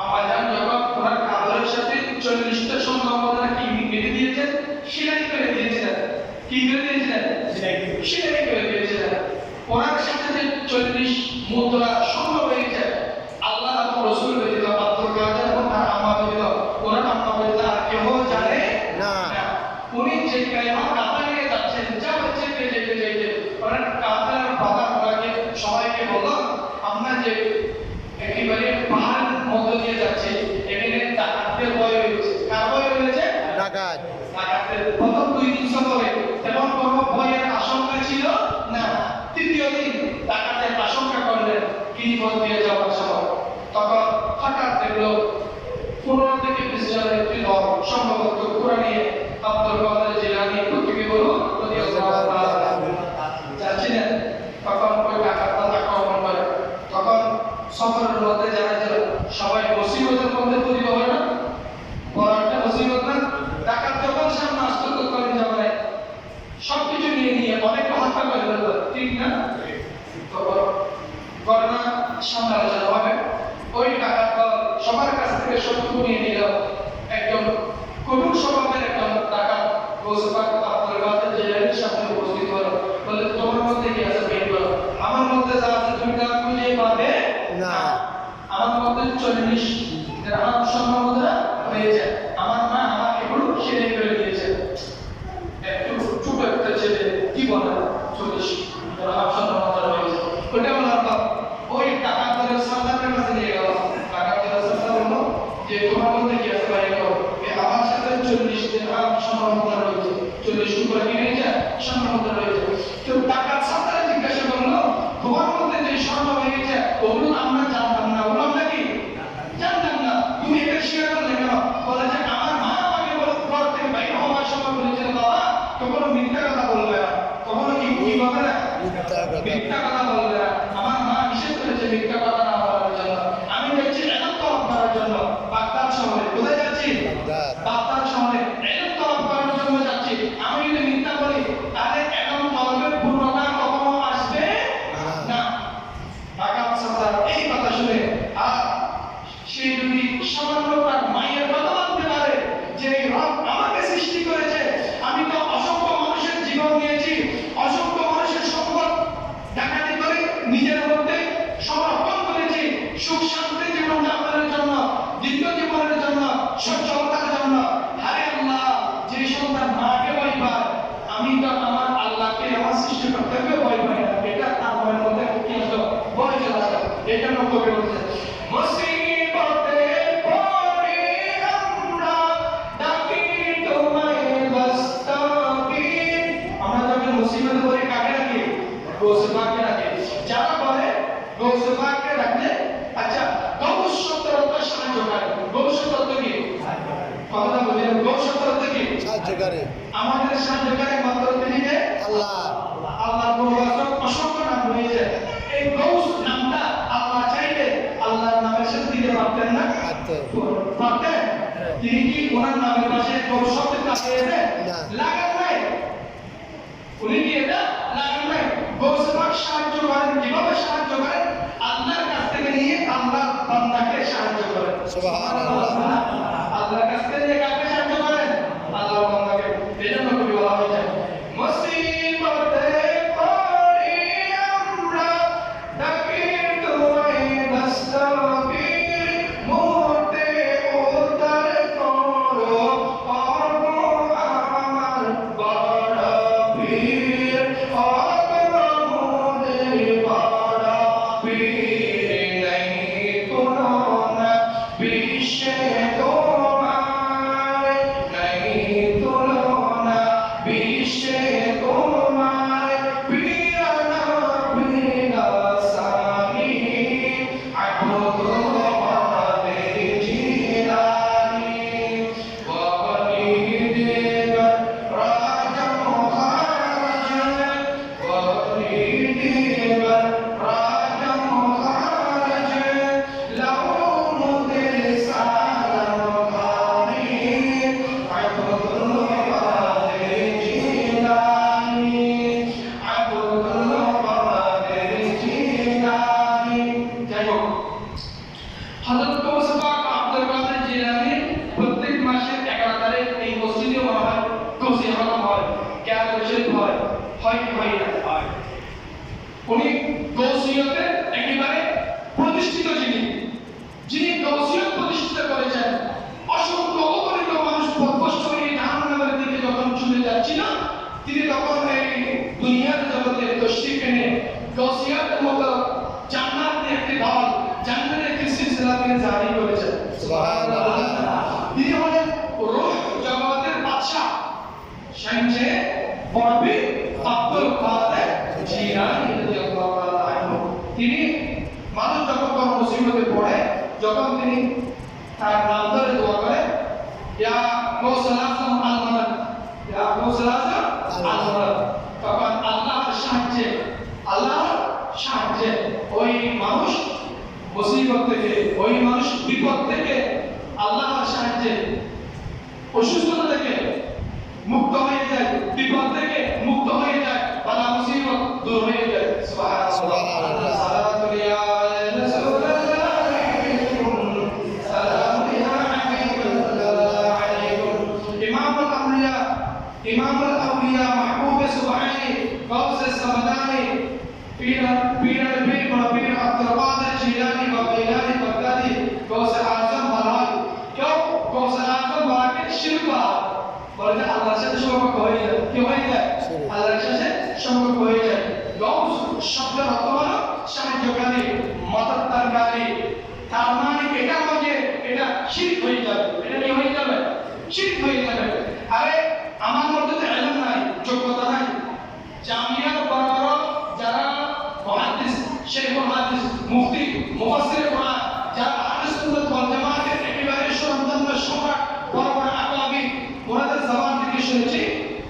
Amazon যখন ওনার কাপড়ের সাথে 40টা সম্ভাবনা কি বেঁধে দিয়েছেন, সেলাই করে দিয়েছিলেন। কি করে দিয়েছিলেন? সেলাই করে দিয়েছিলেন। ওনার সাথে যে 40 মুদ্রা সম্ভব হয়েছে, আল্লাহ এবং রাসূল ব্যতীত, আব্দুল কাদের এবং তার আম্মা ব্যতীত, ওনার আম্মা ব্যতীত আর কেউ জানে না। উনি যে কালেমা কাবা নিয়ে যাচ্ছেন, যা হচ্ছে যেতে ওনার কাবার বাবা ওনাকে সবাইকে বলল, আমরা যে একেবারে পাহাড়ের মধ্য দিয়ে যাচ্ছি, এখানে ডাকাতের ভয় রয়েছে। কার ভয় রয়েছে? ডাকাতের। প্রথম 2 দিন সফরে তেমন কোনো ভয়ের আশঙ্কা ছিল না। তৃতীয় দিন ডাকাতের আশঙ্কা করলেন গিরিপথ দিয়ে যাওয়ার সময়। তখন হঠাৎ দেখলো 15 থেকে 20 জনের একটি দল, সম্ভবত কুরআন নিয়ে আব্দুল কাদের জিলানী প্রতিবিবরু রাদিয়াল্লাহু তাআলা যাচ্ছিলেন। তখন ওই ডাকাতরা আক্রমণ করে। তখন সফরের মধ্যে যারা ছিল সবাই মুসিবতের মধ্যে পতিত হয় না? বড় একটা মুসিবত না? ডাকাত যখন সামনে আসতো তখন যাবে সবকিছু নিয়ে অনেক হত্যা করে ফেলতো, ঠিক না? তো ঘটনা সামনে আলোচনা হবে। ওই ডাকাত সবার কাছ থেকে শত্রু নিয়ে নিল। একজন কঠোর স্বভাবের একজন ডাকাত গোসবাক আব্দুল কাদের জিলানীর সামনে উপস্থিত হলো। বলে, তোমার মধ্যে কি আছে বের করো। আমার মধ্যে যা আছে তুমি তা খুঁজে পাবে না। আমার মধ্যে 40 দিরহাম সম্মাননা হয়েছে। আমার মা আমাকে পুরো সেলাই করে দিয়েছে। একটু ছোট একটা ছেলে কি বলে 40 দিরহাম সম্মাননা হয়েছে। ওটা বলার পর ওই ডাকাতের সামনের কাছে নিয়ে গেল। ডাকাতের সামনে বলল যে তোমার মধ্যে কি আছে বাইরে করো। আমার সাথে 40 দিরহাম সম্মাননা রয়েছে। 40 টুকরা কিনেছে সম্মাননা রয়েছে। তো ডাকাত সামনে জিজ্ঞাসা করলো, তোমার মধ্যে যে স্বর্ণ হয়েছে ওগুলো আমরা জানতাম না, ওগুলো আমরা কি জানতাম না, তুমি এটা শেয়ার করলে কেন? বলে যে আমার মা আমাকে ঘর থেকে বাইরে হওয়ার সময় বলেছিল, বাবা কখনো মিথ্যা কথা বলবে না, কখনো কি হবে না, মিথ্যা কথা বলবে না। আমার মা নিষেধ করেছে মিথ্যা কথা না বলার জন্য। আমি যাচ্ছি এলম তলব করার জন্য বাগদাদ শহরে। কোথায় যাচ্ছি? বাগদাদ শহরে এলম তলব করার জন্য যাচ্ছি। আমি যদি মিথ্যা বলি তাহলে এলম তলবের পূর্ণতা কখনো আসবে না। ডাকাত সর্দার এই কথা শুনে আর সে যদি সামান্য তার মায়ের কথা মানতে পারে যে রব আমাকে সৃষ্টি করেছে, আমি তো অসংখ্য মানুষের জীবন দিয়েছি, অসংখ্য মানুষের সম্পদ ডাকাতি করে নিজের মধ্যে সংরক্ষণ করেছি, সুখ শান্তি জীবন যাপনের জন্য, দীর্ঘ জীবনের জন্য, সচ্ছলতার জন্য। হায় আল্লাহ, যে সন্তান মাকে ভয় পায়, আমি তো আমার আল্লাহকে, আমার সৃষ্টিকর্তাকে ভয় পাই না। এটা তার মনের মধ্যে কি আসলো? ভয় চলে আসলো। এটা নকবে বলছে মুসিবতে পড়ে আমরা ডাকি তোমায় বাস্তাগীর। আমরা যখন মুসিবতে পড়ে কাকে ডাকি? গোসবাককে ডাকি। যারা বলে গোসবাককে ডাকলে, আচ্ছা গৌস শব্দের অর্থ সাহায্যকারী। গৌস শব্দ কি? কথা বলেন, গৌস শব্দ কি? সাহায্যকারী। আমাদের সাহায্যকারী মাত্র তিনি কে? আল্লাহ। আল্লাহর বহুবচন অসংখ্য নাম রয়েছে। এই গৌস নামটা আল্লাহ চাইলে আল্লাহর নামের সাথে দিতে পারতেন না? পারতেন। তিনি কি ওনার নামের পাশে গৌস শব্দ লাগিয়েছে? লাগান নাই। উনি কি এটা লাগান নাই? গৌসবাক সাহায্য করেন। কিভাবে সাহায্য করেন? আল্লাহর কাছ থেকে নিয়ে আল্লাহর বান্দাকে সাহায্য করেন। সুবহানাল্লাহ। আল্লাহর কাছ থেকে নিয়ে কাকে সাহায্য করেন? আল্লাহর বান্দাকে। এজন্য কবি বলা হয়েছে মুসিবতে পড়ে আমরা ডাকি তোমায় বাস্তাগীর। মুহূর্তে উদ্ধার করো আমার বড় পীর। মোদের বড় পীর নাই কোনো না বিশ্বে তোমার, নাই তুলনা বিশ্বে তোমার। পীরানা পীরাসানি আব্দুল কাদের জিলানী ওয়ালি দিগার রাজা মুখারজ, ওয়ালি দিগার রাজা মুখারজ। লাউ মুদের সালাম খানি আব্দুল কাদের জিলানী, আব্দুল কাদের জিলানী। যাই হোক, হযরত গৌস পাক ইসলামকে জারি করেছেন। সুবহানাল্লাহ। তিনি হলেন রূহ জগতের বাদশা শামসে বরবি আব্দুল কাদের জিলানী রাদিয়াল্লাহু তাআলা আনহু। তিনি মানুষ যখন কোন মুসিবতে পড়ে, যখন তিনি তার নাম ধরে দোয়া করে, ইয়া গাউসুল আযম আল মাদাদ, ইয়া গাউসুল আযম আল মাদাদ, তখন আল্লাহর সাহায্যে ওই মানুষ মুসিবত থেকে, ওই মানুষ বিপদ থেকে আল্লাহর সাহায্যে, অসুস্থতা থেকে মুক্ত হয়ে যায়, বিপদ থেকে মুক্ত হয়ে যায়, বালা মুসিবত দূর হয়ে যায়। সুবহানাল্লাহ। সালাতু ইয়া রাসূলুল্লাহ আলাইকুম, সালামু ইয়া হাবিবাল্লাহ আলাইকুম। ইমামুল আউলিয়া, ইমামুল আউলিয়া মাহবুব সুবহানি গাউস সামদানি পীর পীর আব্দুল কাদের জিলানী বা গিলানী বাগদাদি গাউস আযম বালাল। কেউ গাউস আযম বালাকে শিরক বলে আল্লাহর সাথে সম্পর্ক হয়ে যায়। কি হয়ে যায়? আল্লাহর সাথে সম্পর্ক হয়ে যায়। গাউস শব্দের অর্থ হলো সাহায্যকারী, মদতকারী। তার মানে এটা নয় যে এটা শিরক হয়ে যাবে। এটা কি হয়ে যাবে? শিরক হয়ে যাবে। আরে আমার মধ্যে তো ইলম নাই, যোগ্যতা নাই। জামিয়ার বড় বড় যারা মুহাদ্দিস, শেখুল হাদিস, মুফতি, মুফাসসির কোরআন, যারা আহলে সুন্নাত ওয়াল জামাতের একেবারে সুনামধন্য সম্রাট, বড় বড় আকাবির, ওনাদের জবান থেকে শুনেছি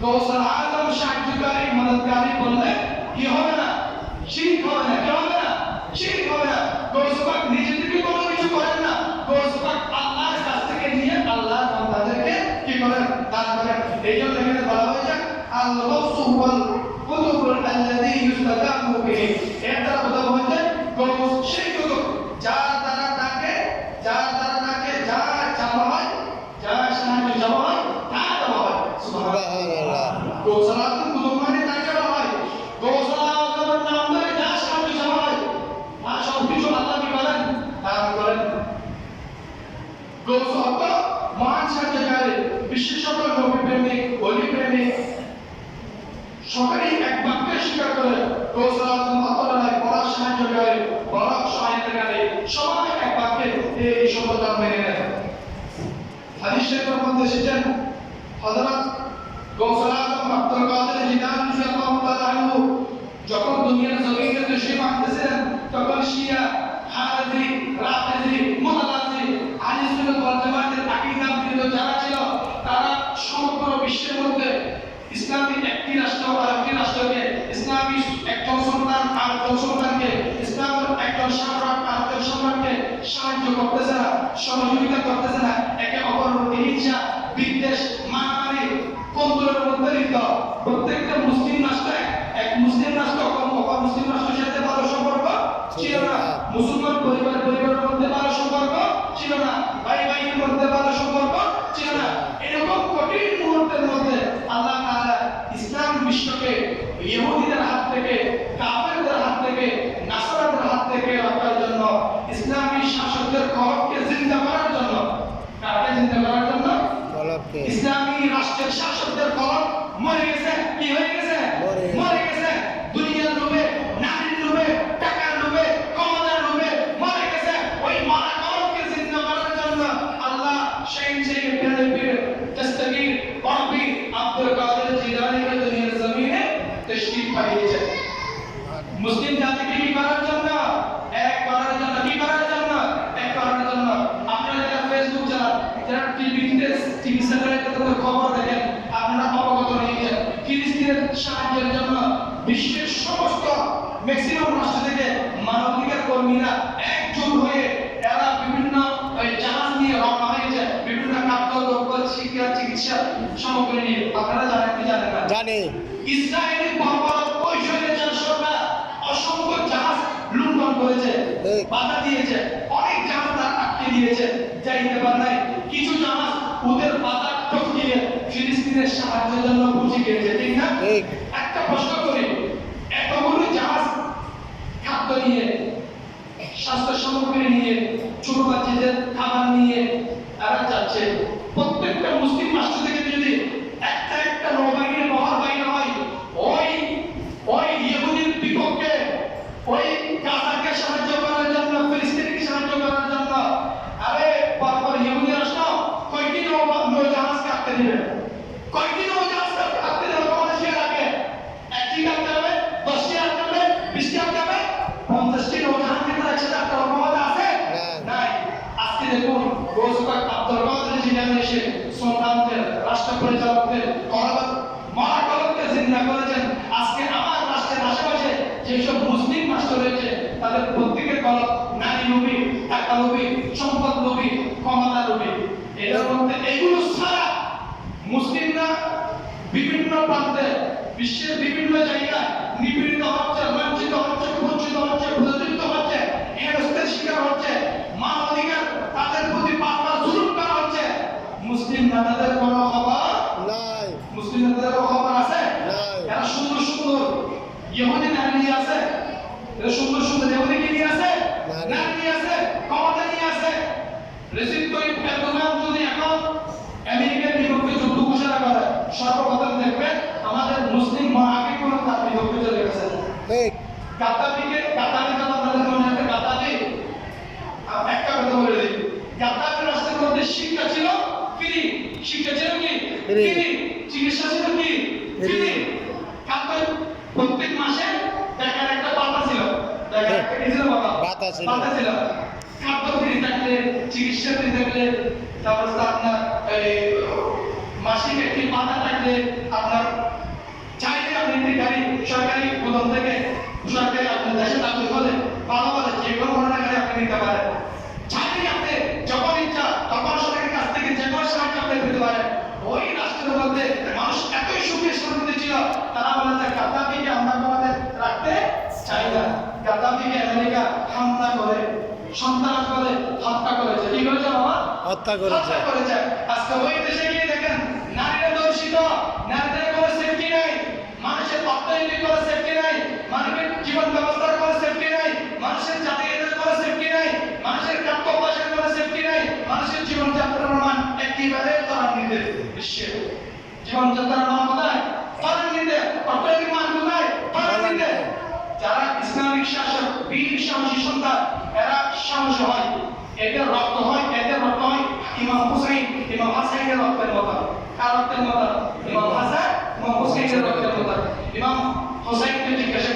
গাউসুল আযম সাহায্যকারী, মদতকারী বললে কি হবে না? শিরক হবে না। কি হবে না? শিরক হবে না। গাউস পাক নিজে থেকে কোনো কিছু করেন না। গাউস পাক আল্লাহর কাছ থেকে নিয়ে আল্লাহর বান্দাদেরকে কি করেন? দান করেন। এইজন্য এখানে বলা হয়েছে আল গাউসু ওয়াল কুতুবুল আল্লাযী ইউস্তাজাবু বিহি। এর দ্বারা বোঝা হচ্ছে গাউস সেই কুতুব যার দ্বারা তাকে, যার দ্বারা তাকে যা চাওয়া হয়, যা সাহায্য চাওয়া হয় তা দেওয়া হয়। সুবহানাল্লাহ। গাউসুল আযম কুতুব মানে তাকে দেওয়া হয়। গাউসুল আযমের নাম ধরে যা সাহায্য চাওয়া হয় তা সব কিছু আল্লাহ কি করেন? দান করেন। গাউস অর্থ মহান সাহায্যকারী, বিশেষত নবী প্রেমিক, ওলি প্রেমিক, সকলেই এক বাক্যে স্বীকার করে গাউসুল আযম আল্লাহর বড় সাহায্যকারী, বড় সহায়তাকারী, সবাই এক বাক্যে এই শব্দটা মেনে নেয়। হাদিস শরীফের মধ্যে এসেছেন হযরত গাউসুল আযম আব্দুল কাদের জিলানী রাদিয়াল্লাহু তাআলা আনহু যখন দুনিয়ার জমিনে তশরীফ আনতেছিলেন, তখন শিয়া, হানাফি, রাফিজি, মুতাযিলি, আহলে সুন্নাত ওয়াল জামাতের আকীদাবিদ যারা ছিল, তারা সমগ্র বিশ্বের মধ্যে ইসলামী একটি রাষ্ট্র আরেকটি রাষ্ট্রকে, ইসলামী একজন সুলতান আরেকজন সুলতানকে, ইসলামের একজন সম্রাট আরেকজন সম্রাটকে সাহায্য করতেছে না, সহযোগিতা করতেছে না। একে অপরের প্রতি হিংসা, বিদ্বেষ, মারামারি, কন্দলের মধ্যে লিপ্ত। প্রত্যেকটা মুসলিম রাষ্ট্রে এক মুসলিম রাষ্ট্র অপর মুসলিম রাষ্ট্রের সাথে ভালো সম্পর্ক ছিল না। মুসলমান পরিবারের মধ্যে ভালো সম্পর্ক ছিল না। ভাই ভাইয়ের মধ্যে ভালো সম্পর্ক ছিল না। এরকম কঠিন মুহূর্তের মধ্যে আল্লাহ তাআলা ইসলাম বিশ্বকে ইহুদিদের হাত থেকে, কাফেরদের হাত থেকে, নাসারাদের হাত থেকে রক্ষার জন্য, ইসলামী শাসকদের কলবকে জিন্দা করার জন্য, কাকে জিন্দা করার জন্য? ইসলামী রাষ্ট্রের শাসকদের কলব মরে গেছে। কি হয়ে গেছে? মরে গেছে। দুনিয়ার লোভে, নারীর লোভে, টাকার লোভে, ক্ষমতার লোভে মরে গেছে। ওই মরা কলবকে জিন্দা করার জন্য আল্লাহ সেই পীর দস্তগীর বরবি আব্দুল কাদের জিলানীকে দুনিয়ার জমিনে তশরীফ পাঠিয়েছেন। মুসলিম জাতিকে কি করার জন্য? এক করার জন্য। কি করার জন্য? এক করার জন্য। আপনারা যারা ফেসবুক চালান, যারা টিভি চ্যানেলে খবর দেখেন, আপনারা অবগত হয়েছেন ফিলিস্তিনের সাহায্যের জন্য বিশ্বের সমস্ত ম্যাক্সিমাম রাষ্ট্র থেকে মানবাধিকার কর্মীরা একজোট হয়ে এরা বিভিন্ন জাহাজ নিয়ে রওনা হয়েছে, বিভিন্ন খাদ্য দ্রব্য, শিক্ষা, চিকিৎসা সামগ্রী নিয়ে। আপনারা জানেন কি জানেন না? জানি। ইসরায়েলি বর্বর বৈষয়িক সরকার অসংখ্য জাহাজ লুণ্ঠন করেছে, বাধা দিয়েছে, অনেক জাহাজ তারা আটকে দিয়েছে, যাইতে পারে নাই। কিছু জাহাজ ওদের বাধা টপকিয়ে ফিলিস্তিনের সাহায্যের জন্য পৌঁছে গিয়েছে, ঠিক না? একটা প্রশ্ন করি, এতগুলো জাহাজ খাদ্য নিয়ে, স্বাস্থ্য সামগ্রী নিয়ে, ছোট বাচ্চাদের খাবার নিয়ে তারা যাচ্ছে, প্রত্যেকটা মুসলিম রাষ্ট্র থেকে যদি একটা একটা নৌবাহিনী বহর বাইরে হয়, ওই ইহুদির বিপক্ষে, ওই গাজাকে সাহায্য করার জন্য, ফিলিস্তিনকে সাহায্য করার জন্য দেখুন গৌসুপাক আব্দুল কাদের জিলানী এসে সুলতানদের রাষ্ট্র পরিচালকদের মহাকলমকে জিন্দা করেছেন। আজকে আমার রাষ্ট্রের আশেপাশে যেসব মুসলিম রাষ্ট্র রয়েছে তাদের প্রত্যেকের কলম নারী লোভী, টাকা লোভী, সম্পদ লোভী, ক্ষমতা লোভী। এটার মধ্যে এগুলো ছাড়া মুসলিমরা বিভিন্ন প্রান্তে বিশ্বের বিভিন্ন জায়গায় নিপীড়িত হচ্ছে, বঞ্চিত হচ্ছে, বঞ্চিত হচ্ছে, প্রতারিত হচ্ছে, হেনস্থার শিকার হচ্ছে, মানবাধিকার তাদের প্রতি বারবার জুলুম করা হচ্ছে। মুসলিম নেতাদের কোনো খবর নাই, মুসলিম নেতাদের কোনো খবর আছে? এরা সুন্দর সুন্দর ইহুদি নারী নিয়ে আছে, এরা সুন্দর সুন্দর ইহুদি নিয়ে আছে, নারী নিয়ে আছে, ক্ষমতা নিয়ে আছে। রিসিভ তাইয়িব এরদোগান যদি এখন আমেরিকার বিপক্ষে যুদ্ধ ঘোষণা করে, সর্বপ্রথম দেখবেন আমাদের মুসলিম মহাকাব্যগুলো তার বিপক্ষে চলে গেছে। ঠিক গাদ্দাফিকে, গাদ্দাফি কথা আপনাদের মনে আছে? গাদ্দাফি একটা কথা বলে দিই, গাদ্দাফির রাষ্ট্রের মধ্যে শিক্ষা ছিল ফ্রি, শিক্ষা ছিল কি ফ্রি, চিকিৎসা ছিল কি ফ্রি, গাদ্দাফি প্রত্যেক মাসে টাকার একটা পাতা ছিল, টাকার একটা কি ছিল পাতা ছিল, পাতা ছিল। খাদ্য ফ্রি থাকলে, চিকিৎসা ফ্রি থাকলে, তারপর আপনার মাসিক একটি পাতা থাকলে আপনার চাইলে আপনি একটি গাড়ি সরকারি গোদাম থেকে সরকারি আপনার দেশে দাবি করে ভালো বলে যে কোনো ধরনের গাড়ি আপনি নিতে পারেন। চাইলে আপনি যখন ইচ্ছা তখন সরকারের কাছ থেকে যে কোনো সাহায্য আপনি পেতে পারেন। ওই রাষ্ট্রের মধ্যে মানুষ এতই সুখে শান্তিতে ছিল, তারা বলে যে গাদ্দাফিকে আমরা আমাদের রাখতে চাই না। গাদ্দাফিকে আমেরিকা হামলা করে, সন্ত্রাস করে, হত্যা করেছে। কি করেছে বাবা? হত্যা করেছে। আজকে ওই দেশে গিয়ে দেখেন নারীরা দর্শিত, নারীদের কোনো সেফটি নাই, মানুষের অর্থনীতি কোনো সেফটি নাই, মানুষের জীবন ব্যবস্থার কোনো সেফটি নাই, মানুষের জাতীয়তার কোনো সেফটি নাই, মানুষের কার্যবাসের কোনো সেফটি নাই, মানুষের জীবনযাত্রার মান একেবারে ত্বরান্বিত। বিশ্বে জীবনযাত্রার মান কোথায়? ত্বরান্বিত। অর্থনৈতিক মান কোথায়? ত্বরান্বিত। যারা ইসলামিক শাসক, বীর সাহসী সন্তান, এরা সাহসী হয়, এদের রক্ত হয়, এদের রক্ত হয় ইমাম হুসাইন, ইমাম হাসানের রক্তের মতো। কার রক্তের মতো? ইমাম হাসান, ইমাম হুসাইনের রক্তের মতো। ইমাম হুসাইনকে জিজ্ঞাসা